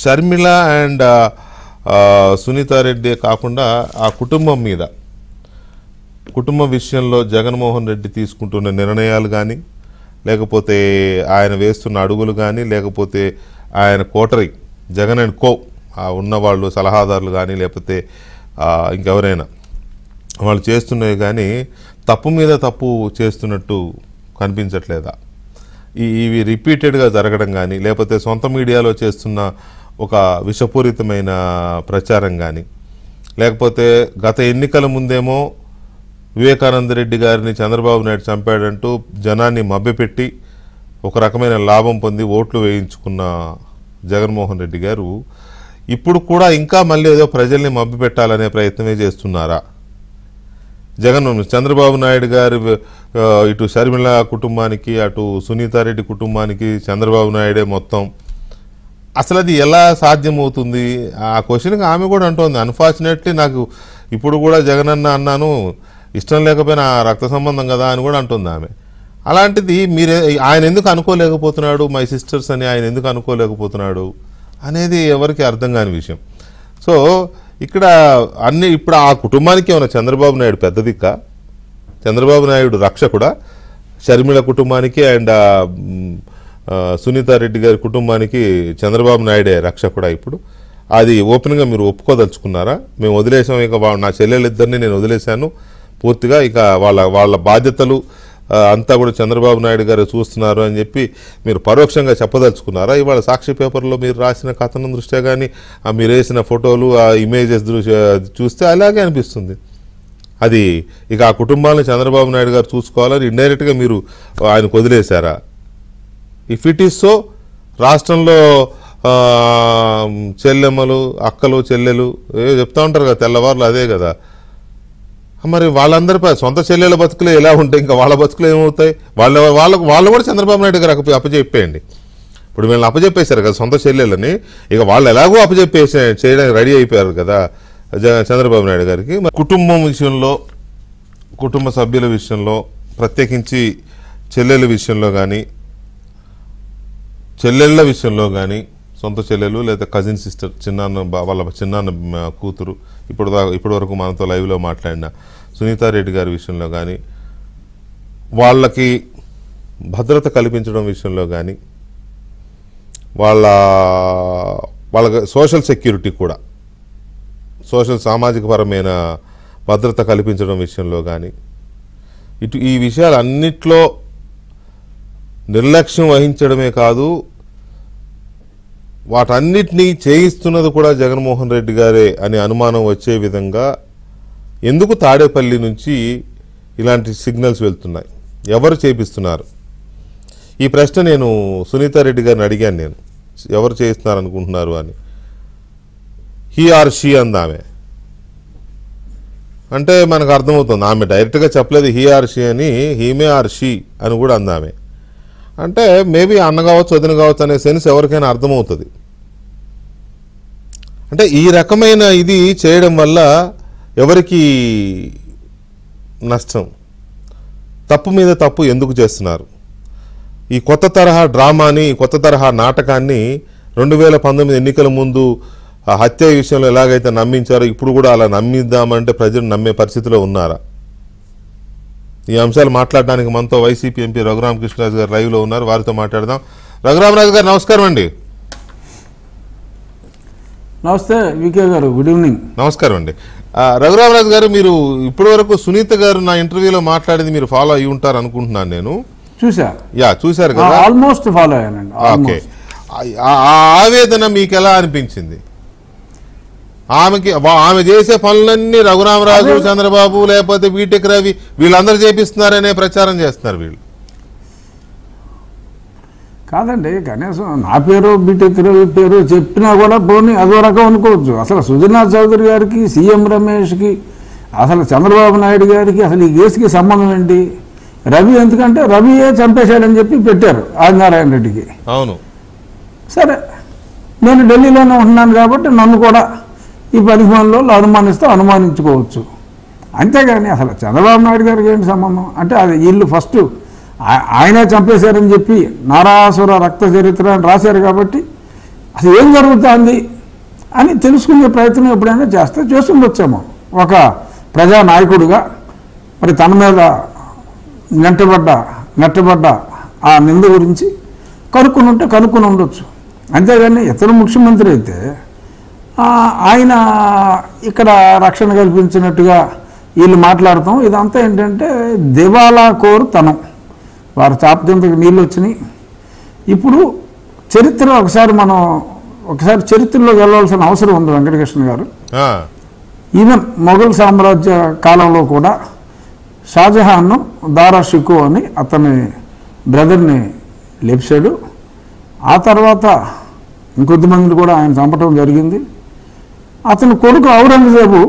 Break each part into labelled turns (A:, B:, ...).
A: Sharmila and Sunitha Reddy కాకుండా ఆ కుటుంబం మీద, కుటుంబం విషయంలో జగన్మోహన్ రెడ్డి తీసుకుంటున్న నిర్ణయాలు కానీ, లేకపోతే ఆయన వేస్తున్న అడుగులు కానీ, లేకపోతే ఆయన కోటరీ జగన్ అండ్ కో ఉన్నవాళ్ళు సలహాదారులు కానీ, లేకపోతే ఇంకెవరైనా వాళ్ళు చేస్తున్నవి కానీ తప్పు మీద తప్పు చేస్తున్నట్టు కనిపించట్లేదా? ఇవి రిపీటెడ్గా జరగడం కానీ, లేకపోతే సొంత మీడియాలో చేస్తున్న ఒక విషపూరితమైన ప్రచారం కానీ, లేకపోతే గత ఎన్నికల ముందేమో వివేకానంద రెడ్డి గారిని చంద్రబాబు నాయుడు చంపాడంటూ జనాన్ని మభ్యపెట్టి ఒక రకమైన లాభం పొంది ఓట్లు వేయించుకున్న జగన్మోహన్ రెడ్డి గారు ఇప్పుడు కూడా ఇంకా మళ్ళీ ఏదో ప్రజల్ని మభ్యపెట్టాలనే ప్రయత్నమే చేస్తున్నారా? చంద్రబాబు నాయుడు గారు ఇటు షర్మిల కుటుంబానికి, అటు సునీతారెడ్డి కుటుంబానికి చంద్రబాబు నాయుడే మొత్తం. అసలు అది ఎలా సాధ్యమవుతుంది? ఆ క్వశ్చన్కి ఆమె కూడా అంటోంది, అన్ఫార్చునేట్లీ నాకు ఇప్పుడు కూడా జగనన్న అన్నాను, ఇష్టం లేకపోయినా రక్త సంబంధం కదా అని కూడా అంటుంది ఆమె. అలాంటిది ఆయన ఎందుకు అనుకోలేకపోతున్నాడు, మై సిస్టర్స్ అని ఆయన ఎందుకు అనుకోలేకపోతున్నాడు అనేది ఎవరికి అర్థం కాని విషయం. సో ఇక్కడ ఇప్పుడు ఆ కుటుంబానికి ఏమైనా చంద్రబాబు నాయుడు పెద్ద దిక్క, చంద్రబాబు నాయుడు రక్షకుడా? షర్మిల కుటుంబానికి అండ్ సునీతారెడ్డి గారి కుటుంబానికి చంద్రబాబు నాయుడే రక్షకుడా? ఇప్పుడు అది ఓపెన్గా మీరు ఒప్పుకోదలుచుకున్నారా? మేము వదిలేసాం, ఇక నా చెల్లెలిద్దరిని నేను వదిలేశాను పూర్తిగా, ఇక వాళ్ళ బాధ్యతలు అంతా కూడా చంద్రబాబు నాయుడు గారు చూస్తున్నారు అని చెప్పి మీరు పరోక్షంగా చెప్పదలుచుకున్నారా? ఇవాళ సాక్షి పేపర్లో మీరు రాసిన కథనం దృష్ట్యా కానీ, మీరు వేసిన ఫోటోలు, ఆ ఇమేజెస్ చూస్తే అలాగే అనిపిస్తుంది. అది ఇక ఆ కుటుంబాలను చంద్రబాబు నాయుడు గారు చూసుకోవాలని ఇండైరెక్ట్గా మీరు ఆయనకు వదిలేశారా? ఇఫ్ ఇట్ ఈస్ సో, రాష్ట్రంలో చెల్లెమ్మలు, అక్కలు, చెల్లెలు చెప్తా ఉంటారు కదా తెల్లవారులు, అదే కదా మరి వాళ్ళందరి సొంత చెల్లెల బతుకులు ఎలా ఉంటాయి, ఇంకా వాళ్ళ బతుకులు ఏమవుతాయి? వాళ్ళు కూడా చంద్రబాబు నాయుడు గారు అప్పచెప్పేయండి. ఇప్పుడు వీళ్ళని అప్పచెప్పేశారు కదా సొంత చెల్లెలని, ఇక వాళ్ళు ఎలాగో చేయడానికి రెడీ అయిపోయారు కదా చంద్రబాబు నాయుడు గారికి. కుటుంబం విషయంలో, కుటుంబ సభ్యుల విషయంలో, ప్రత్యేకించి చెల్లెల విషయంలో కానీ, చెల్లెళ్ళ విషయంలో కానీ, సొంత చెల్లెలు లేదా కజిన్ సిస్టర్, వాళ్ళ చిన్నాన్న కూతురు, ఇప్పటి వరకు మనతో లైవ్లో మాట్లాడిన సునీతారెడ్డి గారి విషయంలో కానీ, వాళ్ళకి భద్రత కల్పించడం విషయంలో కానీ, వాళ్ళ సోషల్ సెక్యూరిటీ కూడా, సామాజికపరమైన భద్రత కల్పించడం విషయంలో కానీ, ఈ విషయాలన్నిట్లో నిర్లక్ష్యం వహించడమే కాదు, వాటన్నిటినీ చేయిస్తున్నది కూడా జగన్మోహన్ రెడ్డి గారే అనే అనుమానం వచ్చే విధంగా ఎందుకు తాడేపల్లి నుంచి ఇలాంటి సిగ్నల్స్ వెళ్తున్నాయి? ఎవరు చేపిస్తున్నారు? ఈ ప్రశ్న నేను సునీతారెడ్డి గారిని అడిగాను, నేను ఎవరు చేయిస్తున్నారు అనుకుంటున్నారు అని. హీ ఆర్ షీ అందామె. అంటే మనకు అర్థమవుతుంది, ఆమె డైరెక్ట్గా చెప్పలేదు హీ ఆర్ షీ అని, హీమే ఆర్ షీ అని కూడా అందామె. అంటే మేబీ అన్న కావచ్చు, వదిన కావచ్చు అనే సెన్స్ ఎవరికైనా అర్థమవుతుంది. అంటే ఈ రకమైన ఇది చేయడం వల్ల ఎవరికి నష్టం? తప్పు మీద తప్పు ఎందుకు చేస్తున్నారు? ఈ కొత్త తరహా డ్రామాని, కొత్త తరహా నాటకాన్ని 2019 ఎన్నికల ముందు హత్య విషయంలో ఎలాగైతే నమ్మించారో ఇప్పుడు కూడా అలా నమ్మిద్దామంటే ప్రజలు నమ్మే పరిస్థితిలో ఉన్నారా? ఈ అంశాలు మాట్లాడడానికి మనతో వైసీపీ ఎంపీ రఘురామకృష్ణరాజు గారు లైవ్లో ఉన్నారు, వారితో మాట్లాడదాం. రఘురామరాజు గారు నమస్కారం అండి.
B: నమస్తే వికే గారు, గుడ్ ఈవినింగ్.
A: నమస్కారం అండి. రఘురామరాజు గారు, మీరు ఇప్పటి వరకు సునీత గారు నా ఇంటర్వ్యూలో మాట్లాడింది మీరు ఫాలో అయ్యి ఉంటారు అనుకుంటున్నాను నేను. చూశారు కదా?
B: ఆల్మోస్ట్ ఫాలో అయ్యానండి.
A: ఓకే, ఆ ఆవేదన మీకు ఎలా అనిపించింది? ఆమె చేసే పనులన్నీ రఘురామరాజు, చంద్రబాబు, లేకపోతే బీటెక్ రవి వీళ్ళందరూ చేపిస్తున్నారనే ప్రచారం చేస్తున్నారు వీళ్ళు.
B: కాదండి, కనీసం నా పేరు బీటెక్ రవి పేరు చెప్పినా కూడా పోనీ అదో రకం అనుకోవచ్చు. అసలు సుజనా చౌదరి గారికి, సీఎం రమేష్కి, అసలు చంద్రబాబు నాయుడు గారికి అసలు ఈ కేసుకి సంబంధం ఏంటి? రవి ఎందుకంటే రవియే చంపేశాడని చెప్పి పెట్టారు ఆదినారాయణ రెడ్డికి.
A: అవును,
B: సరే నేను ఢిల్లీలోనే ఉంటున్నాను కాబట్టి నన్ను కూడా ఈ పరిమాణంలో అనుమానించుకోవచ్చు. అంతేగాని అసలు చంద్రబాబు నాయుడు గారికి ఏంటి సంబంధం? అంటే అది వీళ్ళు ఫస్ట్ ఆయనే చంపేశారని చెప్పి నారాసుర రక్త చరిత్ర అని రాశారు కాబట్టి అసలు ఏం జరుగుతుంది అని తెలుసుకునే ప్రయత్నం ఎప్పుడైనా చేస్తుండొచ్చేమో ఒక ప్రజానాయకుడిగా. మరి తన మీద నెట్టబడ్డ ఆ నింద గురించి కనుక్కుని ఉండొచ్చు. అంతేగాని ఇతర ముఖ్యమంత్రి అయితే ఆయన ఇక్కడ రక్షణ కల్పించినట్టుగా వీళ్ళు మాట్లాడతాం. ఇదంతా ఏంటంటే దివాలా కోరుతనం. వారు చాప కిందకి నీళ్ళు వచ్చినాయి. ఇప్పుడు చరిత్ర ఒకసారి చరిత్రలోకి వెళ్ళవలసిన అవసరం ఉంది వెంకటకృష్ణ గారు. ఈవెన్ మొఘల్ సామ్రాజ్య కాలంలో కూడా షాజహాన్ను దారా షికో అని అతని బ్రదర్ని లేపాడు. ఆ తర్వాత ఇంకొద్దిమందిని కూడా ఆయన చంపటం జరిగింది. అతని కొడుకు ఔరంగజేబు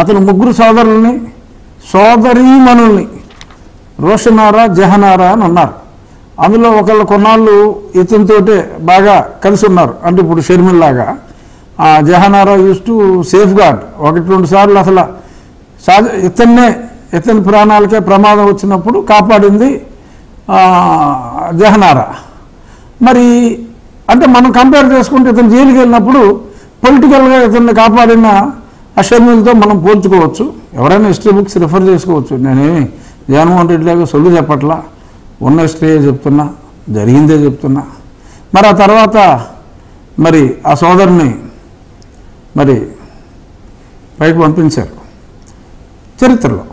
B: అతని ముగ్గురు సోదరీమణుల్ని రోషనారా జహనారా అని ఉన్నారు. అందులో ఒకళ్ళు కొన్నాళ్ళు ఇతనితోటే బాగా కలిసి ఉన్నారు. అంటే ఇప్పుడు షర్మిల్లాగా ఆ Jahanara use to safeguard. 1-2 సార్లు అసలు ఇతని ప్రాణాలకే ప్రమాదం వచ్చినప్పుడు కాపాడింది జహనారా. మరి అంటే మనం కంపేర్ చేసుకుంటే ఇతను జైలుకి వెళ్ళినప్పుడు పొలిటికల్గా ఇతన్ని కాపాడిన ఆ షర్మిలతో మనం పోల్చుకోవచ్చు. ఎవరైనా హిస్టరీ బుక్స్ రిఫర్ చేసుకోవచ్చు. నేనేమి జగన్మోహన్ రెడ్డిలాగా సొల్లు చెప్పట్లా, ఉన్న హిస్టరీయే చెప్తున్నా, జరిగిందే చెప్తున్నా. మరి ఆ తర్వాత మరి ఆ సోదరుని మరి పైకి పంపించారు. చరిత్రలో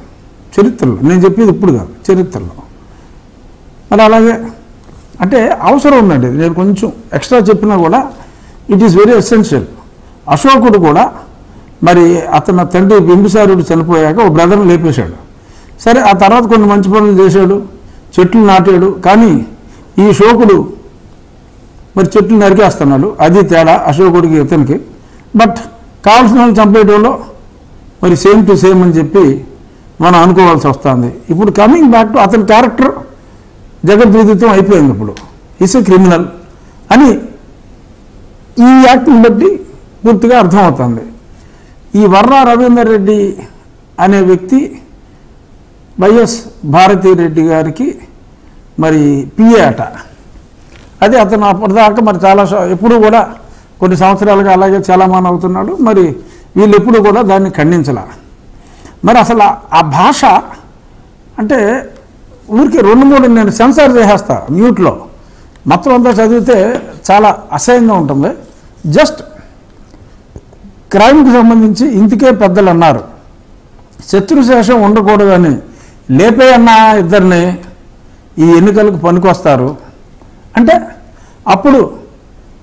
B: నేను చెప్పేది ఇప్పుడు కాదు, చరిత్రలో. మరి అలాగే అంటే అవసరం ఉందండి. నేను కొంచెం ఎక్స్ట్రా చెప్పినా కూడా ఇట్ ఈస్ వెరీ ఎసెన్షియల్. అశోకుడు కూడా మరి అతని తండ్రి బింబిసారుడు చనిపోయాక ఒక బ్రదర్ని లేపేశాడు. సరే, ఆ తర్వాత కొన్ని మంచి పనులు చేశాడు, చెట్లు నాటాడు. కానీ ఈ శోకుడు మరి చెట్లు నరికేస్తున్నాడు. అది తేడా అశోకుడికి ఇతనికి. బట్ కావాల్సిన వాళ్ళు చంపేయడంలో మరి సేమ్ టు సేమ్ అని చెప్పి మనం అనుకోవాల్సి వస్తుంది. ఇప్పుడు కమింగ్ బ్యాక్ టు అతని క్యారెక్టర్ జగద్విదితం అయిపోయింది. ఇప్పుడు ఈస్ ఎ క్రిమినల్ అని ఈ యాక్ట్ని బట్టి పూర్తిగా అర్థమవుతుంది. ఈ వర్రా రవీందర్ రెడ్డి అనే వ్యక్తి వైఎస్ భారతీరెడ్డి గారికి మరి పిఏ అట. అది అతను అప్పటిదాకా మరి చాలా ఎప్పుడు కూడా కొన్ని సంవత్సరాలుగా అలాగే చాలామంది అవుతున్నాడు. మరి వీళ్ళు ఎప్పుడు కూడా దాన్ని ఖండించలా. మరి అసలు ఆ భాష అంటే ఊరికి 2-3 నేను సెన్సార్ చేసేస్తా మ్యూట్లో. మొత్తం అంతా చదివితే చాలా అసహ్యంగా ఉంటుంది. జస్ట్ క్రైమ్కి సంబంధించి ఇందుకే పెద్దలు అన్నారు, శత్రుశేషం ఉండకూడదని లేపేయన్న ఇద్దరిని ఈ ఎన్నికలకు పనికొస్తారు అంటే అప్పుడు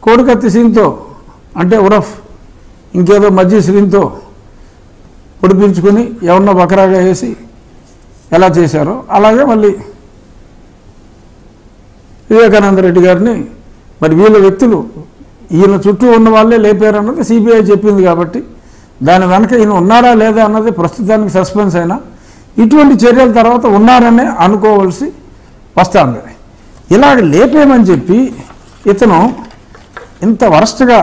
B: కోడికత్తి సీన్తో అంటే ఉరఫ్ ఇంకేదో మధ్య సీన్తో పొడిపించుకొని ఎవరినో బకరాగా వేసి ఎలా చేశారో అలాగే మళ్ళీ వివేకానంద రెడ్డి గారిని మరి వీళ్ళ వ్యక్తులు ఈయన చుట్టూ ఉన్న వాళ్ళే లేపారన్నది సిబిఐ చెప్పింది. కాబట్టి దాని వెనక ఈయన ఉన్నారా లేదా అన్నది ప్రస్తుతానికి సస్పెన్స్ అయినా ఇటువంటి చర్యల తర్వాత ఉన్నారనే అనుకోవాల్సి వస్తుంది. ఇలాగ లేపేమని చెప్పి ఇతను ఇంత వరస్ట్గా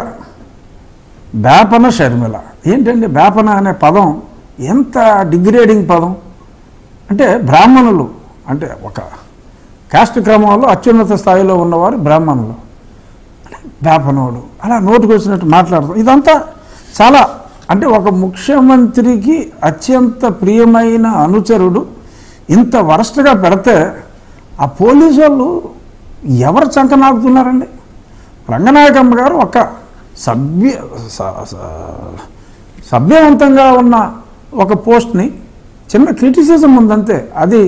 B: బేపన షర్మిల. ఏంటండి బేపన అనే పదం ఎంత డిగ్రేడింగ్ పదం. అంటే బ్రాహ్మణులు అంటే ఒక కాస్ట్ క్రమంలో అత్యున్నత స్థాయిలో ఉన్నవారు బ్రాహ్మణులు, బేపనోడు అలా నోటుకు వచ్చినట్టు మాట్లాడతాం. ఇదంతా చాలా అంటే ఒక ముఖ్యమంత్రికి అత్యంత ప్రియమైన అనుచరుడు ఇంత వరస్ట్గా పెడితే ఆ పోలీసు వాళ్ళు ఎవరు చంకనాకుతున్నారండి. రంగనాయకమ్మ గారు ఒక సభ్యవంతంగా ఉన్న ఒక పోస్ట్ని చిన్న క్రిటిసిజం ఉందంతే, అది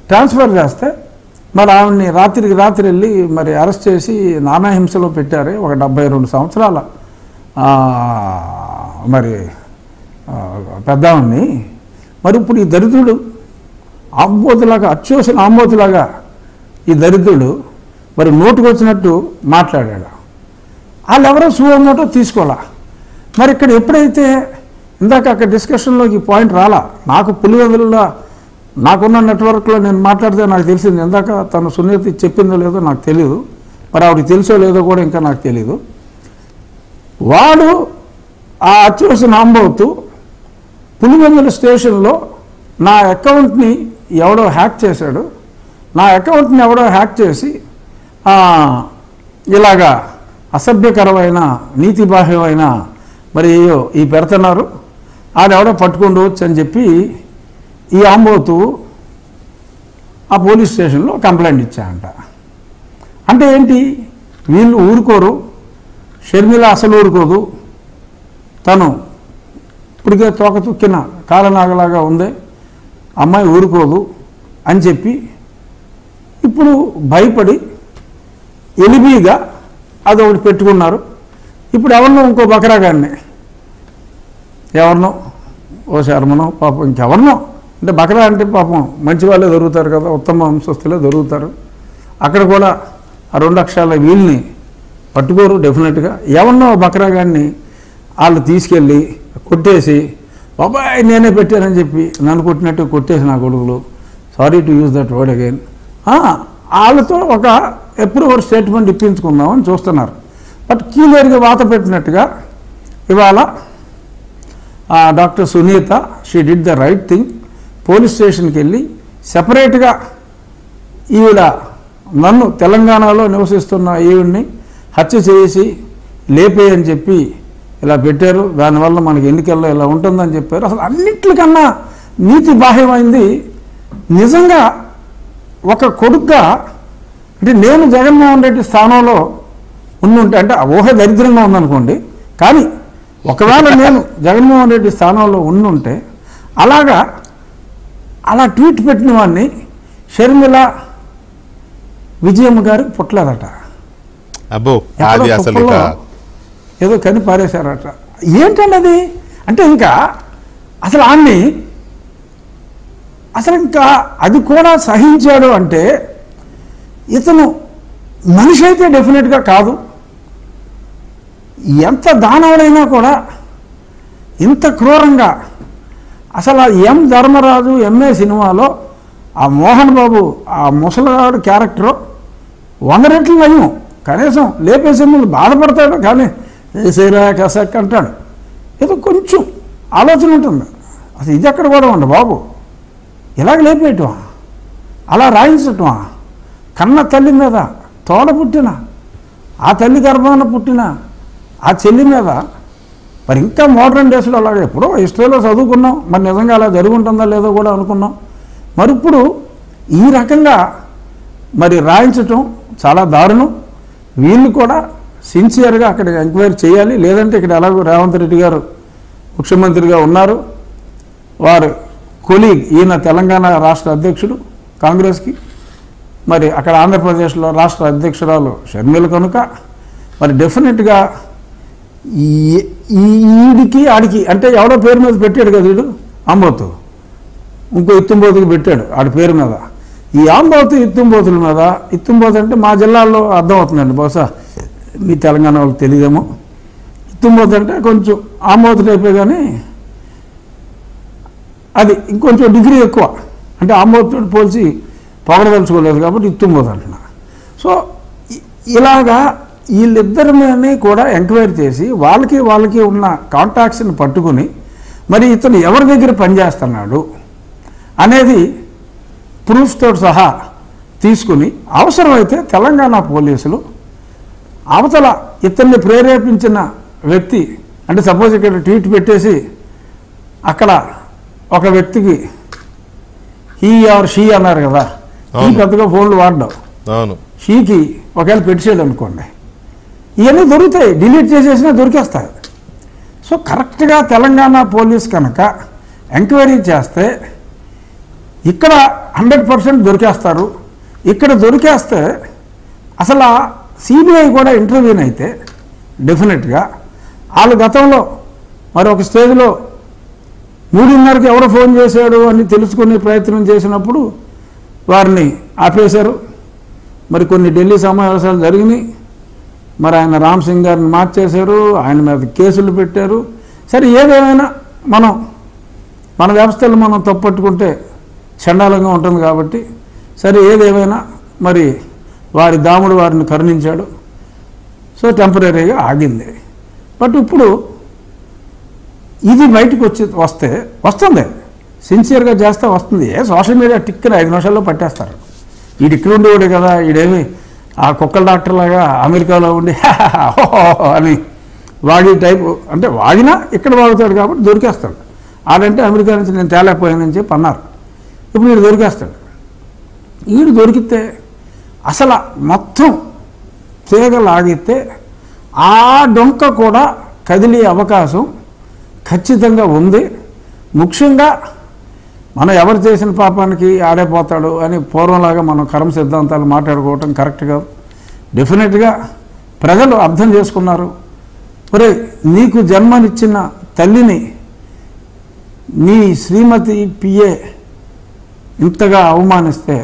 B: ట్రాన్స్ఫర్ చేస్తే మరి ఆవిడ్ని రాత్రికి రాత్రి వెళ్ళి మరి అరెస్ట్ చేసి నానా హింసలో పెట్టారే ఒక 72 సంవత్సరాల మరి పెద్దవాడిని. మరి ఇప్పుడు ఈ దరిద్రుడు ఆంబోతులాగా అచ్చోసిన ఆంబోతులాగా ఈ దరిద్రుడు మరి నోటుకు వచ్చినట్టు మాట్లాడాడు. వాళ్ళు ఎవరో సుమోటో తీసుకోవాలా. మరి ఇక్కడ ఎప్పుడైతే ఇందాక అక్కడ డిస్కషన్లోకి పాయింట్ రాలా, నాకు పులివెందులలో నాకున్న నెట్వర్క్లో నేను మాట్లాడితే నాకు తెలిసింది. ఇందాక తను సునీత చెప్పిందో లేదో నాకు తెలియదు, మరి ఆవిడకి తెలుసో లేదో కూడా ఇంకా నాకు తెలియదు. వాడు ఆ అచ్చోసిన ఆంబోతు పులివెందుల స్టేషన్లో నా అకౌంట్ని ఎవడో హ్యాక్ చేశాడు, నా అకౌంట్ని ఎవడో హ్యాక్ చేసి ఇలాగా అసభ్యకరమైన నీతిబాహ్యమైన మరి ఈ పెడుతున్నారు, ఆడెవడో పట్టుకొని వచ్చు అని చెప్పి ఈ ఆంబోతు ఆ పోలీస్ స్టేషన్లో కంప్లైంట్ ఇచ్చాయంట. అంటే ఏంటి, వీళ్ళు ఊరుకోరు, షర్మిల అసలు ఊరుకోదు, తను ఇప్పటికే తోక తుక్కిన కాలనాగలాగా ఉంది, అమ్మాయి ఊరుకోదు అని చెప్పి ఇప్పుడు భయపడి ఎలిబీగా అదొకటి పెట్టుకున్నారు. ఇప్పుడు ఎవరినో ఇంకో బకరాగాన్ని ఎవరినో ఓ శర్మనో పాపం ఇంకెవరినో, అంటే బకరా అంటే పాపం మంచి వాళ్ళే దొరుకుతారు కదా, ఉత్తమ వంశస్థులే దొరుకుతారు. అక్కడ కూడా ఆ 2 అక్షరాల వీళ్ళని పట్టుకోరు డెఫినెట్గా. ఎవరినో బకరాగాన్ని వాళ్ళు తీసుకెళ్ళి కొట్టేసి బాబాయ్ నేనే పెట్టానని చెప్పి నన్ను కొట్టినట్టు కొట్టేసి నా కొడుకులు, sorry to use that word again, వాళ్ళతో ఒక అప్రూవర్ స్టేట్మెంట్ ఇప్పించుకుందామని చూస్తున్నారు. బట్ కీలేరుగా వాత పెట్టినట్టుగా ఇవాళ doctor Sunitha she did the right thing, police స్టేషన్కి వెళ్ళి సెపరేట్గా ఈవిడ నన్ను తెలంగాణలో నివసిస్తున్న ఈవిడ్ని హత్య చేసి లేపేయని చెప్పి ఇలా పెట్టారు, దానివల్ల మనకి ఎన్నికల్లో ఇలా ఉంటుందని చెప్పారు. అసలు అన్నిట్లకన్నా నీతి బాహ్యమైంది నిజంగా ఒక కొడుకుగా. అంటే నేను జగన్మోహన్ రెడ్డి స్థానంలో ఉండుంటే, అంటే ఊహ దరిద్రంగా ఉందనుకోండి, కానీ ఒకవేళ నేను జగన్మోహన్ రెడ్డి స్థానంలో ఉండుంటే అలా ట్వీట్ పెట్టిన వాడిని షర్మిల విజయమ్మ గారికి పుట్టలేదట, ఏదో కని పారేశారట. ఏంటండి అది? అంటే ఇంకా అసలు ఆమె ఇంకా అది కూడా సహించాడు అంటే ఇతను మనిషి అయితే డెఫినెట్గా కాదు. ఎంత దానవుడైనా కూడా ఇంత క్రూరంగా అసలు ఆ ఎం ధర్మరాజు ఎంఏ సినిమాలో ఆ మోహన్ బాబు ఆ ముసలివాడు క్యారెక్టరు 100 రెట్లు నయం. కనీసం లేపేసే ముందు బాధపడతాడు, కానీ వేసేరా కసక్ అంటాడు. ఏదో కొంచెం ఆలోచన ఉంటుంది. అసలు ఇది ఎక్కడ కూడా ఉండ బాబు, ఇలాగ లేపేయటమా, అలా రాయించటమా, కన్న తల్లి మీద తోడ పుట్టిన ఆ తల్లి గర్భాన పుట్టిన ఆ చెల్లి మీద. మరి ఇంకా మోడర్న్ డేస్లో అలాగే ఎప్పుడో హిస్టరీలో చదువుకున్నాం, మరి నిజంగా అలా జరుగుంటుందా లేదో కూడా అనుకున్నాం. మరి ఇప్పుడు ఈ రకంగా మరి రాయించటం చాలా దారుణం. వీళ్ళు కూడా సిన్సియర్గా అక్కడ ఎంక్వైరీ చేయాలి, లేదంటే ఇక్కడ ఎలాగో రేవంత్ రెడ్డి గారు ముఖ్యమంత్రిగా ఉన్నారు, వారు కొలీగ్ ఈయన తెలంగాణ రాష్ట్ర అధ్యక్షుడు కాంగ్రెస్కి, మరి అక్కడ ఆంధ్రప్రదేశ్లో రాష్ట్ర అధ్యక్షురాలు షర్మిల కనుక మరి డెఫినెట్గా ఈడికి ఆడికి అంటే ఎవడో పేరు మీద పెట్టాడు కదా వీడు, ఆంబోతు ఇంకో ఇత్తుంబోతుకి పెట్టాడు ఆడి పేరు మీద. ఈ ఆంబోతు ఇత్తుంబోతుల మీద, ఇత్తుంబోతు అంటే మా జిల్లాలో అర్థమవుతుందండి, బహుశా మీ తెలంగాణ వాళ్ళకి తెలియదేమో. ఇత్తుంబోతు అంటే కొంచెం ఆంబోతు టైపే, కానీ అది ఇంకొంచెం డిగ్రీ ఎక్కువ, అంటే ఆంబోతుతో పోల్చి పొగడదలుచుకోలేదు కాబట్టి ఇత్తుంబోతు అంటున్నా. సో ఇలాగా వీళ్ళిద్దరిని కూడా ఎంక్వైరీ చేసి వాళ్ళకి ఉన్న కాంటాక్ట్స్ని పట్టుకుని మరి ఇతను ఎవరి దగ్గర పనిచేస్తున్నాడు అనేది ప్రూఫ్తో సహా తీసుకుని అవసరమైతే తెలంగాణ పోలీసులు అవతల ఇతన్ని ప్రేరేపించిన వ్యక్తి, అంటే సపోజ్ ఇక్కడ ట్వీట్ పెట్టేసి అక్కడ ఒక వ్యక్తికి హీ ఆర్ షీ అన్నారు కదా, ఈ పెద్దగా ఫోన్లు వాడడం, షీకి ఒకవేళ పెట్టేది అనుకోండి, ఇవన్నీ దొరుకుతాయి, డిలీట్ చేసేసినా దొరికేస్తాయి. సో కరెక్ట్గా తెలంగాణ పోలీస్ కనుక ఎంక్వైరీ చేస్తే ఇక్కడ 100% దొరికేస్తారు. ఇక్కడ దొరికేస్తే అసలు సిబిఐ కూడా ఇంటర్వ్యూని అయితే డెఫినెట్గా వాళ్ళు గతంలో మరి ఒక స్టేజ్లో 3:30కి ఎవరో ఫోన్ చేశాడు అని తెలుసుకునే ప్రయత్నం చేసినప్పుడు వారిని ఆపేశారు. మరి కొన్ని ఢిల్లీ సమావేశాలు జరిగినాయి, మరి ఆయన రామ్ సింగ్ గారిని మార్చేశారు, ఆయన మీద కేసులు పెట్టారు. సరే ఏదేమైనా మన వ్యవస్థలు మనం తప్పట్టుకుంటే చండాలంగా ఉంటుంది కాబట్టి సరే ఏదేమైనా మరి వారి దాముడు వారిని కరుణించాడు. సో టెంపరీగా ఆగింది. బట్ ఇప్పుడు ఇది బయటకు వస్తుంది, సిన్సియర్గా చేస్తే వస్తుంది. సోషల్ మీడియా టిక్కన 5 నిమిషాల్లో పట్టేస్తారు. వీడు ఇక్కడ ఉండేవాడే కదా, వీడేమి ఆ కుక్కల డాక్టర్ లాగా అమెరికాలో ఉండి అని వాడి టైపు, అంటే వాడినా ఇక్కడ వాగుతాడు కాబట్టి దొరికేస్తాడు. ఆడంటే అమెరికా నుంచి నేను తేలేకపోయానని చెప్పి అన్నారు. ఇప్పుడు వీడు దొరికేస్తాడు. వీడు దొరికితే అసలు మొత్తం తీగలాగితే ఆ డొంక కూడా కదిలే అవకాశం ఖచ్చితంగా ఉంది. ముఖ్యంగా మనం ఎవరు చేసిన పాపానికి ఆడైపోతాడు అని పూర్వంలాగా మనం కర్మ సిద్ధాంతాలు మాట్లాడుకోవటం కరెక్ట్ కాదు. డెఫినెట్గా ప్రజలు అర్థం చేసుకున్నారు. ఒరే, నీకు జన్మనిచ్చిన తల్లిని నీ శ్రీమతి పిఏ ఇంతగా అవమానిస్తే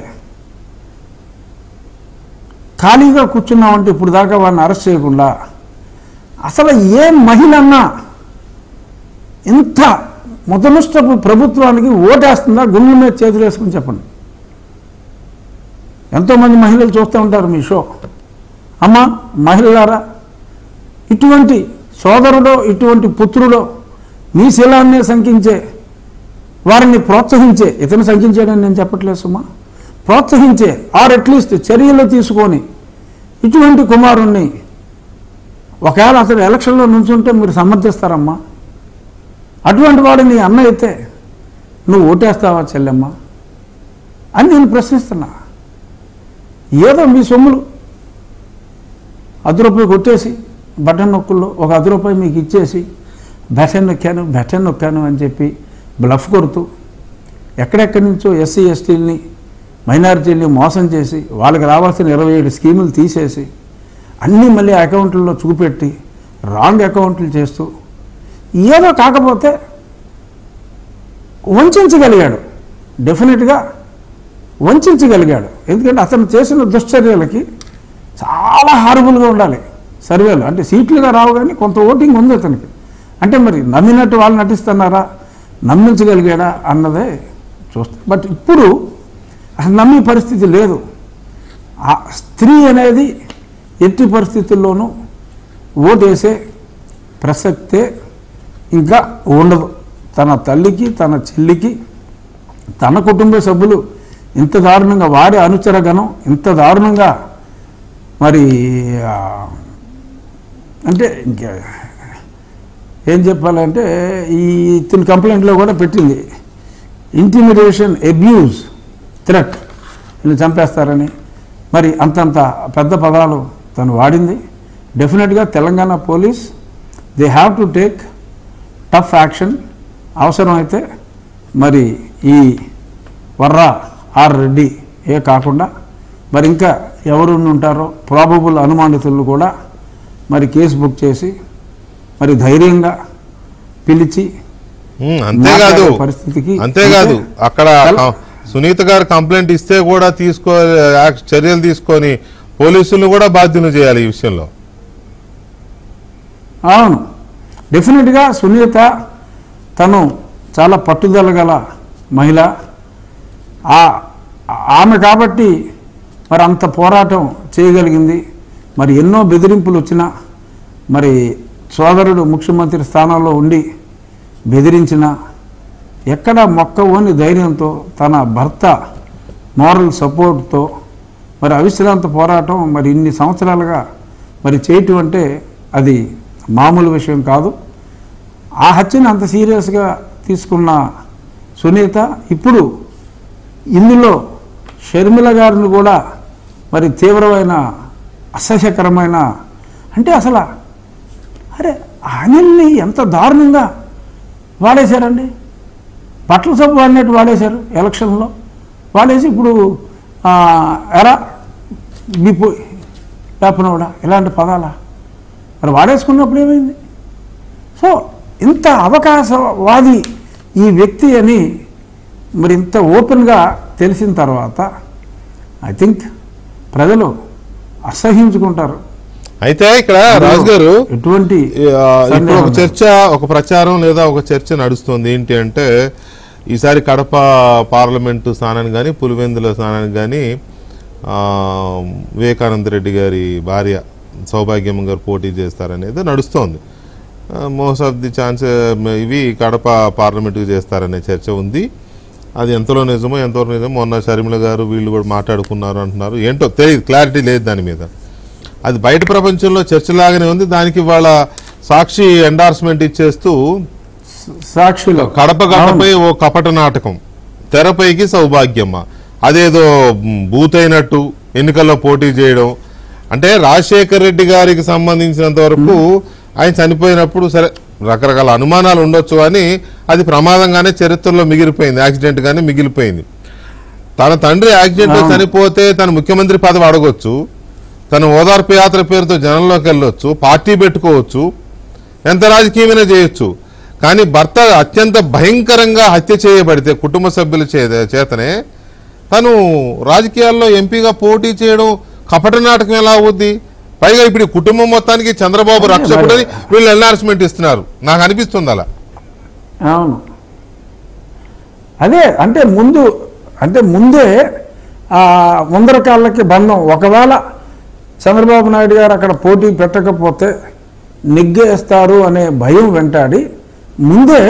B: ఖాళీగా కూర్చున్నామంటే ఇప్పుడు దాకా వాడిని అరెస్ట్ చేయకుండా అసలు ఏ మహిళన్నా ఇంత ముదనష్టపు ప్రభుత్వానికి ఓటేస్తుందా? గుండెల మీద చేతులు వేసుకుని చెప్పండి. ఎంతోమంది మహిళలు చూస్తూ ఉంటారు మీ షో. అమ్మ మహిళలారా, ఇటువంటి సోదరుడో ఇటువంటి పుత్రుడో మీ శీలాన్నే శంకించే వారిని ప్రోత్సహించే, ఇతను శంకించాడని నేను చెప్పట్లేదు సుమా, ప్రోత్సహించే ఆర్ అట్లీస్ట్ చర్యలు తీసుకొని ఇటువంటి కుమారుణ్ణి ఒకవేళ అతడు ఎలక్షన్లో నుంచుంటే మీరు సమర్థిస్తారమ్మా? అటువంటి వాడు నీ అన్న అయితే నువ్వు ఓటేస్తావా చెల్లెమ్మ అని నేను ప్రశ్నిస్తున్నా. ఏదో మీ సొమ్ములు ₹10 కొట్టేసి బటన్ నొక్కుల్లో ఒక ₹10 మీకు ఇచ్చేసి బటన్ నొక్కాను అని చెప్పి బ్లఫ్ కొడుతూ ఎక్కడెక్కడి నుంచో ఎస్సీ ఎస్టీలని మైనారిటీని మోసం చేసి వాళ్ళకి రావాల్సిన 27 స్కీములు తీసేసి అన్నీ మళ్ళీ అకౌంట్లలో చూపెట్టి రాంగ్ అకౌంట్లు చేస్తూ ఏదో కాకపోతే వంచగలిగాడు. డెఫినెట్గా వంచగలిగాడు. ఎందుకంటే అతను చేసిన దుశ్చర్యలకి చాలా హారబుల్గా ఉండాలి సర్వేలు. అంటే సీట్లుగా రావు కానీ కొంత ఓటింగ్ ఉంది అతనికి. అంటే మరి నమ్మినట్టు వాళ్ళు నటిస్తున్నారా, నమ్మించగలిగాడా అన్నదే చూస్తే. బట్ ఇప్పుడు అసలు నమ్మే పరిస్థితి లేదు. ఆ స్త్రీ అనేది ఎట్టి పరిస్థితుల్లోనూ ఓటేసే ప్రసక్తే ఇంకా ఉండదు. తన తల్లికి, తన చెల్లికి, తన కుటుంబ సభ్యులు ఇంత దారుణంగా, వారి అనుచరగణం ఇంత దారుణంగా మరి అంటే ఇంకా ఏం చెప్పాలంటే ఈ ఇతని కంప్లైంట్లో కూడా పెట్టింది ఇంటిమిడేషన్, అబ్యూజ్, థ్రెట్, వీళ్ళు చంపేస్తారని. మరి అంతంత పెద్ద పదాలు తను వాడింది. డెఫినెట్గా Telangana police they have to take tough action. అవసరమైతే మరి ఈ వర్రా ఆర్ రెడ్డి కాకుండా మరి ఇంకా ఎవరు ఉంటారో ప్రాబబుల్ అనుమానితులను కూడా మరి కేసు బుక్ చేసి మరి ధైర్యంగా పిలిచి
A: అంతేకాదు
B: పరిస్థితికి
A: అంతేకాదు అక్కడ సునీత గారు కంప్లైంట్ ఇస్తే కూడా చర్యలు తీసుకొని పోలీసులను కూడా బాధ్యులు చేయాలి ఈ విషయంలో.
B: అవును, డెఫినెట్గా సునీత తను చాలా పట్టుదల గల మహిళ. ఆమె కాబట్టి మరి అంత పోరాటం చేయగలిగింది. మరి ఎన్నో బెదిరింపులు వచ్చినా మరి సోదరుడు ముఖ్యమంత్రి స్థానంలో ఉండి బెదిరించిన ఎక్కడ మొక్కవోని ధైర్యంతో తన భర్త మోరల్ సపోర్ట్తో మరి అవిశ్రాంత పోరాటం మరి ఇన్ని సంవత్సరాలుగా మరి చేయటం అంటే అది మామూలు విషయం కాదు. ఆ హత్యను అంత సీరియస్గా తీసుకున్న సునీత ఇప్పుడు ఇందులో షర్మిల గారిని కూడా మరి తీవ్రమైన అసహ్యకరమైన, అంటే అసలు అరే అనిల్ని ఎంత దారుణంగా వాడేశారండి. బట్టల సబ్బు వాడినట్టు వాడేశారు ఎలక్షన్లో. వాడేసి ఇప్పుడు ఎరా బిపో లేపనోడా ఇలాంటి పదాల మరి వాడేసుకున్నప్పుడు ఏమైంది? సో ఇంత అవకాశవాది ఈ వ్యక్తి అని మరి ఇంత ఓపెన్గా తెలిసిన తర్వాత ఐ థింక్ ప్రజలు అసహించుకుంటారు.
A: అయితే ఇక్కడ రాజు గారు
B: ఎటువంటి
A: ఇప్పుడు ఒక చర్చ, ఒక ప్రచారం లేదా ఒక చర్చ నడుస్తుంది. ఏంటి అంటే ఈసారి కడప పార్లమెంటు స్థానానికి కానీ పులివెందుల స్థానానికి కానీ వివేకానంద రెడ్డి గారి భార్య సౌభాగ్యమ్మ గారు పోటీ చేస్తారనేది నడుస్తోంది. మోస్ట్ ఆఫ్ ది ఛాన్స్ ఇవి కడప పార్లమెంటుకు చేస్తారనే చర్చ ఉంది. అది ఎంతలో నిజమో ఎంతవరకు నిజమో మొన్న షర్మిల గారు వీళ్ళు కూడా మాట్లాడుకున్నారు అంటున్నారు. ఏంటో తెలియదు, క్లారిటీ లేదు దాని మీద. అది బయట ప్రపంచంలో చర్చలాగానే ఉంది. దానికి వాళ్ళ సాక్షి ఎండార్స్మెంట్ ఇచ్చేస్తూ
B: సాక్షిలో
A: కడప గడపై ఓ కపట నాటకం, తెరపైకి సౌభాగ్యమ్మ, అదేదో బూతైనట్టు ఎన్నికల్లో పోటీ చేయడం. అంటే రాజశేఖర్ రెడ్డి గారికి సంబంధించినంత వరకు ఆయన చనిపోయినప్పుడు సరే రకరకాల అనుమానాలు ఉండొచ్చు, కానీ అది ప్రమాదంగానే చరిత్రలో మిగిలిపోయింది, యాక్సిడెంట్ గానే మిగిలిపోయింది. తన తండ్రి యాక్సిడెంట్ చనిపోతే తన ముఖ్యమంత్రి పదవి అడగొచ్చు, తన ఓదార్పు యాత్ర పేరుతో జనంలోకి వెళ్ళొచ్చు, పార్టీ పెట్టుకోవచ్చు, ఎంత రాజకీయమైనా చేయొచ్చు. కానీ భర్త అత్యంత భయంకరంగా హత్య చేయబడితే కుటుంబ సభ్యుల చేతనే తను రాజకీయాల్లో ఎంపీగా పోటీ చేయడం కపట నాటకం ఎలా అవుద్ది? పైగా ఇప్పుడు కుటుంబం మొత్తానికి చంద్రబాబు రక్షకుడని వీళ్ళు ఎన్లార్స్మెంట్ ఇస్తున్నారు. నాకు అనిపిస్తుంది అలా.
B: అవును, అదే అంటే ముందే ముందర కాళ్ళకి బంధం. ఒకవేళ చంద్రబాబు నాయుడు గారు అక్కడ పోటీ పెట్టకపోతే నెగ్గేస్తారు అనే భయం వెంటాడి ముందే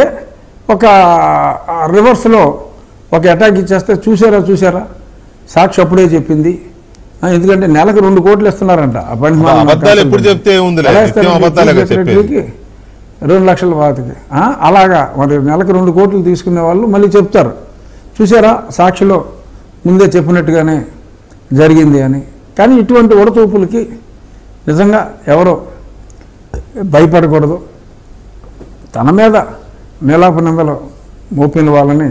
B: ఒక రివర్స్లో ఒక అటాక్ ఇచ్చేస్తే చూసారా సాక్షి అప్పుడే చెప్పింది. ఎందుకంటే నెలకు 2 కోట్లు ఇస్తున్నారంట
A: ఎప్పుడు చెప్తే
B: 2 లక్షల పాతికి. అలాగా మరి నెలకు 2 కోట్లు తీసుకునే వాళ్ళు మళ్ళీ చెప్తారు, చూసారా సాక్షిలో ముందే చెప్పినట్టుగానే జరిగింది అని. కానీ ఇటువంటి ఉడతూపులకి నిజంగా ఎవరో భయపడకూడదు. తన మీద నీలాప నిందలు మోపిన వాళ్ళని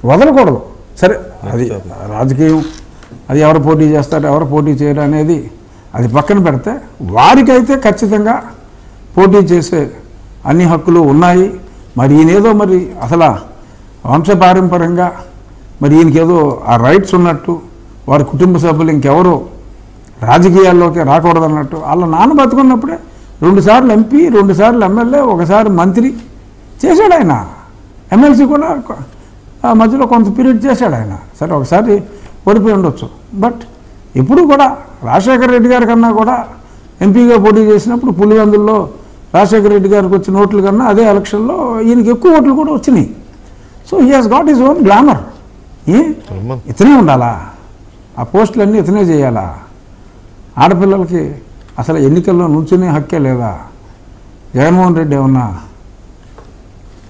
B: వదలకూడదు. సరే, అది రాజకీయం, అది ఎవరు పోటీ చేస్తారు ఎవరు పోటీ చేయరు అనేది అది పక్కన పెడితే, వారికైతే ఖచ్చితంగా పోటీ చేసే అన్ని హక్కులు ఉన్నాయి. మరి ఈయనేదో మరి అసలు వంశపారంపర్యంగా మరి ఈయనకేదో ఆ రైట్స్ ఉన్నట్టు, వారి కుటుంబ సభ్యులు ఇంకెవరో రాజకీయాల్లోకి రాకూడదన్నట్టు. వాళ్ళ నాన్న బతుకున్నప్పుడే 2 సార్లు ఎంపీ, 2 సార్లు ఎమ్మెల్యే, 1 సారి మంత్రి చేశాడు ఆయన. ఎమ్మెల్సీ కూడా మధ్యలో కొంత పీరియడ్ చేశాడు ఆయన. సరే, ఒకసారి ఓడిపోయి ఉండొచ్చు. బట్ ఇప్పుడు కూడా రాజశేఖర రెడ్డి గారి కన్నా కూడా ఎంపీగా పోటీ చేసినప్పుడు పులివెందుల్లో రాజశేఖర రెడ్డి గారికి వచ్చిన ఓట్లు కన్నా అదే ఎలక్షన్లో ఈయనకి ఎక్కువ ఓట్లు కూడా వచ్చినాయి. So he has got his own glamour. ఇతనే ఉండాలా? ఆ పోస్టులన్నీ ఇతనే చేయాలా? ఆడపిల్లలకి అసలు ఎన్నికల్లో నుంచునే హక్కే లేదా? జగన్మోహన్ రెడ్డి ఏమన్నా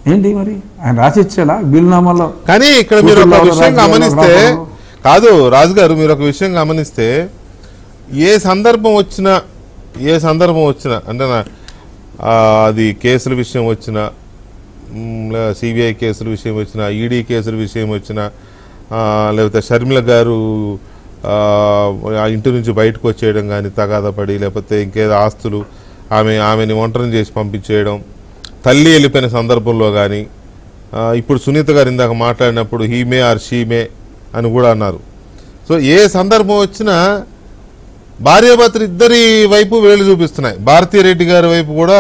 B: ఏంటి మరి ఆయన రాసిచ్చాడా బిల్నామాలో?
A: కానీ ఇక్కడ మీరు ఒక విషయం గమనిస్తే, కాదు రాజు గారు, మీరు ఒక విషయం గమనిస్తే, ఏ సందర్భం వచ్చినా అంటే అది కేసుల విషయం వచ్చినా, సిబిఐ కేసుల విషయం వచ్చినా, ఈడీ కేసుల విషయం వచ్చినా, లేకపోతే షర్మిల గారు ఆ ఇంటి నుంచి బయటకు వచ్చేయడం కానీ తగాదా పడి, లేకపోతే ఇంకేదో ఆస్తులు ఆమెని ఒంటరిని చేసి పంపించేయడం, తల్లి వెళ్ళిపోయిన సందర్భంలో కానీ, ఇప్పుడు సునీత గారు ఇందాక మాట్లాడినప్పుడు హీమే ఆర్ షీమే అని కూడా అన్నారు. సో ఏ సందర్భం వచ్చినా భార్యాభర్తలు ఇద్దరి వైపు వేలు చూపిస్తున్నాయి. భారతీ రెడ్డి గారి వైపు కూడా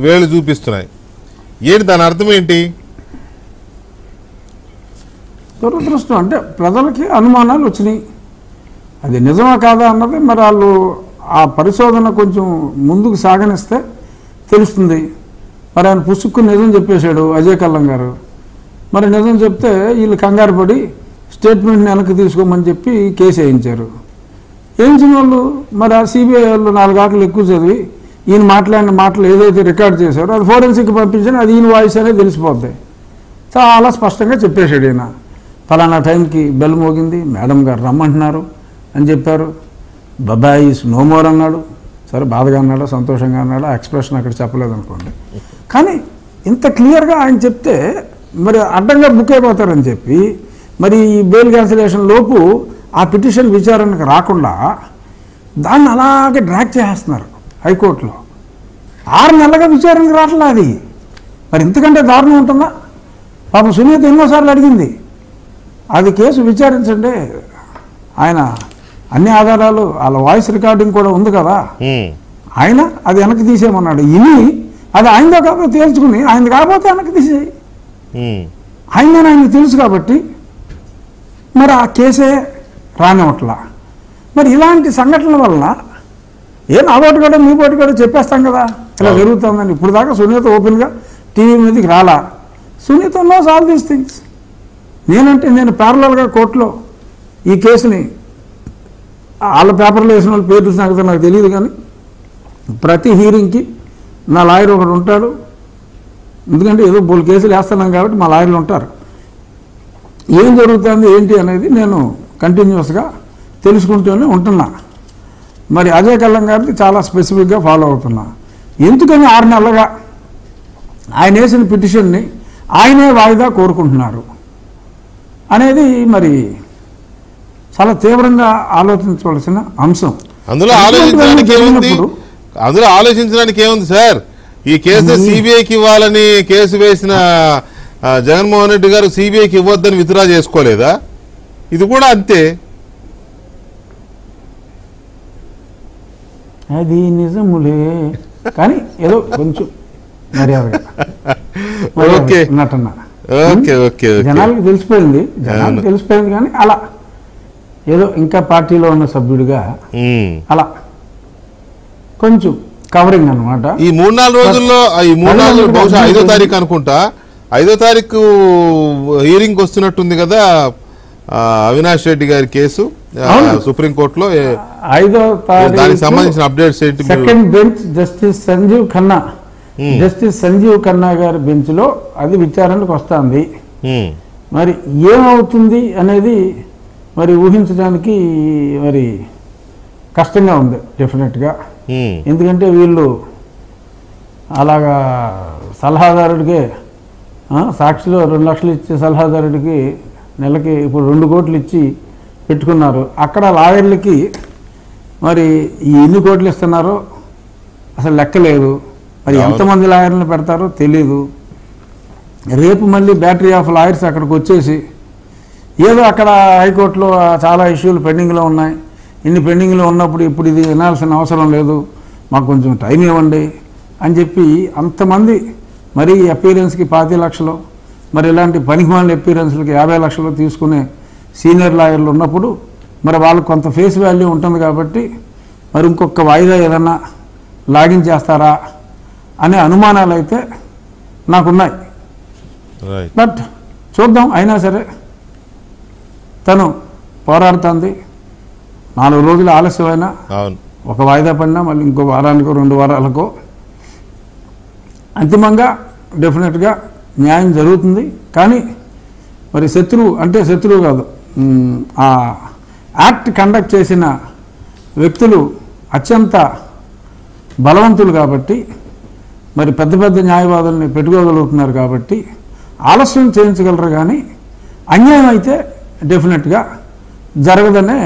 A: వేలు చూపిస్తున్నాయి. ఏంటి దాని అర్థం ఏంటి?
B: దురదృష్టం. అంటే ప్రజలకి అనుమానాలు వచ్చినాయి. అది నిజమా కాదా అన్నది మరి వాళ్ళు ఆ పరిశోధన కొంచెం ముందుకు సాగనిస్తే తెలుస్తుంది. మరి ఆయన పుసుక్కు నిజం చెప్పేశాడు అజయ్ కల్లం గారు. మరి నిజం చెప్తే వీళ్ళు కంగారు పడి స్టేట్మెంట్ని వెనక్కి తీసుకోమని చెప్పి కేసు వేయించారు. వేయించిన వాళ్ళు మరి ఆ సిబిఐ వాళ్ళు 4 ఆటలు ఎక్కువ చదివి ఈయన మాట్లాడిన మాటలు ఏదైతే రికార్డ్ చేశారో అది ఫోరెన్సిక్ పంపించినా అది ఈయన వాయిస్ అనేది తెలిసిపోద్ది. చాలా స్పష్టంగా చెప్పేశాడు ఈయన. ఫలానా టైంకి బెల్ మోగింది, మేడం గారు రమ్మంటున్నారు అని చెప్పారు. బాబాయ్ ఈస్ నో మోర్ అన్నాడు. సరే, బాధగా అన్నాడు, సంతోషంగా అన్నాడు, ఆ ఎక్స్ప్రెషన్ అక్కడ చెప్పలేదు అనుకోండి. కానీ ఇంత క్లియర్గా ఆయన చెప్తే మరి అడ్డంగా బుక్ అయిపోతారని చెప్పి మరి ఈ బెయిల్ క్యాన్సిలేషన్ లోపు ఆ పిటిషన్ విచారణకు రాకుండా దాన్ని అలాగే డ్రాక్ చేస్తున్నారు హైకోర్టులో. 6 నెలలుగా విచారణకు రావట్లేదు. అది మరి ఇంతకంటే దారుణం ఉంటుందా? పాపం సునీత ఎన్నోసార్లు అడిగింది, అది కేసు విచారించండి, ఆయన అన్ని ఆధారాలు వాళ్ళ వాయిస్ రికార్డింగ్ కూడా ఉంది కదా, ఆయన అది వెనక్కి తీసేయమన్నాడు. ఇని అది ఆయనతో కాకపోతే తేల్చుకుని ఆయన కాకపోతే వెనక్కి తీసేయి, ఆయనకు తెలుసు కాబట్టి మరి ఆ కేసే రానివ్వట్లా. మరి ఇలాంటి సంఘటనల వలన నా పోటీ కూడా మీ పోటీ కూడా చెప్పేస్తాం కదా ఇలా జరుగుతుందని. ఇప్పుడు దాకా సునీత ఓపెన్గా టీవీ మీదకి రాలా. Sunitha knows all these things. నేను ప్యారలల్గా కోర్టులో ఈ కేసుని వాళ్ళ పేపర్లో వేసిన వాళ్ళ పేర్లు నాకు తెలియదు, కానీ ప్రతి హీరింగ్కి నా లాయర్ ఒకడు ఉంటాడు. ఎందుకంటే ఏదో బోల్ కేసులు వేస్తున్నాం కాబట్టి మా లాయర్లు ఉంటారు. ఏం జరుగుతుంది ఏంటి అనేది నేను కంటిన్యూస్గా తెలుసుకుంటూనే ఉంటున్నా. మరి అజయ్ కల్లం గారికి చాలా స్పెసిఫిక్గా ఫాలో అవుతున్నా. ఎందుకని 6 నెలలుగా ఆయన వేసిన పిటిషన్ని ఆయనే వాయిదా కోరుకుంటున్నారు అనేది మరి చాలా తీవ్రంగా ఆలోచించవలసిన అంశం.
A: అందులో ఆలోచించడానికి ఏముంది సార్? ఈ కేసు సిబిఐకి ఇవ్వాలని కేసు వేసిన జగన్మోహన్ రెడ్డి గారు సిబిఐకి ఇవ్వద్దని విత్డ్రా చేసుకోలేదా? ఇది కూడా అంతే.
B: అది నిజములే, కానీ ఏదో కొంచెం మర్యాదగా నటన జనాలకు తెలిసిపోయింది కానీ అలా ఏదో ఇంకా పార్టీలో ఉన్న సభ్యుడిగా అలా కొంచెం కవరింగ్ అనమాట.
A: ఈ 3-4 రోజుల్లో బహుశా 5వ తారీఖు అనుకుంటా, 5వ తారీఖు హీరింగ్ వస్తున్నట్టుంది కదా అవినాష్ రెడ్డి గారి కేసు సుప్రీంకోర్టులో.
B: 5వ తారీఖు
A: దానికి సంబంధించిన అప్డేట్స్ ఏంటి?
B: Second bench justice Sanjiv Khanna గారి బెంచ్ లో అది విచారణకు వస్తుంది. మరి ఏమవుతుంది అనేది మరి ఊహించడానికి మరి కష్టంగా ఉంది డెఫినెట్గా. ఎందుకంటే వీళ్ళు అలాగా సలహాదారుడికే సాక్షిలో 2 లక్షలు ఇచ్చే సలహాదారుడికి నెలకి ఇప్పుడు 2 కోట్లు ఇచ్చి పెట్టుకున్నారు. అక్కడ లాయర్లకి మరి ఎన్ని కోట్లు ఇస్తున్నారో అసలు లెక్కలేదు. మరి ఎంతమంది లాయర్లను పెడతారో తెలీదు. రేపు మళ్ళీ బ్యాటరీ ఆఫ్ లాయర్స్ అక్కడికి వచ్చేసి ఏదో అక్కడ హైకోర్టులో చాలా ఇష్యూలు పెండింగ్లో ఉన్నాయి, ఇన్ని పెండింగ్లో ఉన్నప్పుడు ఇప్పుడు ఇది వినాల్సిన అవసరం లేదు, మాకు కొంచెం టైం ఇవ్వండి అని చెప్పి అంతమంది మరి అపీరెన్స్కి 25 లక్షలు, మరి ఇలాంటి పనికిమాలిన అపీరెన్స్లకి 50 లక్షలు తీసుకునే సీనియర్ లాయర్లు ఉన్నప్పుడు మరి వాళ్ళకు కొంత ఫేస్ వాల్యూ ఉంటుంది కాబట్టి మరి ఇంకొక వాయిదా ఏదన్నా లాగించేస్తారా అనే అనుమానాలు అయితే నాకున్నాయి. బట్ చూద్దాం. అయినా సరే తను పోరాడుతుంది. 4 రోజులు ఆలస్యమైనా, ఒక వాయిదా పడినా మళ్ళీ ఇంకో వారానికో 2 వారాలకో అంతిమంగా డెఫినెట్గా న్యాయం జరుగుతుంది. కానీ మరి శత్రువు కాదు, ఆ యాక్ట్ కండక్ట్ చేసిన వ్యక్తులు అత్యంత బలవంతులు కాబట్టి మరి పెద్ద న్యాయవాదుల్ని పెట్టుకోగలుగుతున్నారు కాబట్టి ఆలస్యం చేయించగలరు. కానీ అన్యాయం అయితే డెఫినెట్గా జరగదనే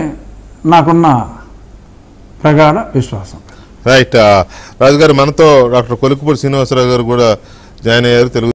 B: నాకున్న ప్రగాఢ విశ్వాసం.
A: రైట్. రాజుగారు, మనతో డాక్టర్ కొలుకుపూడి శ్రీనివాసరావు గారు కూడా జాయిన్ అయ్యారు. తెలుగు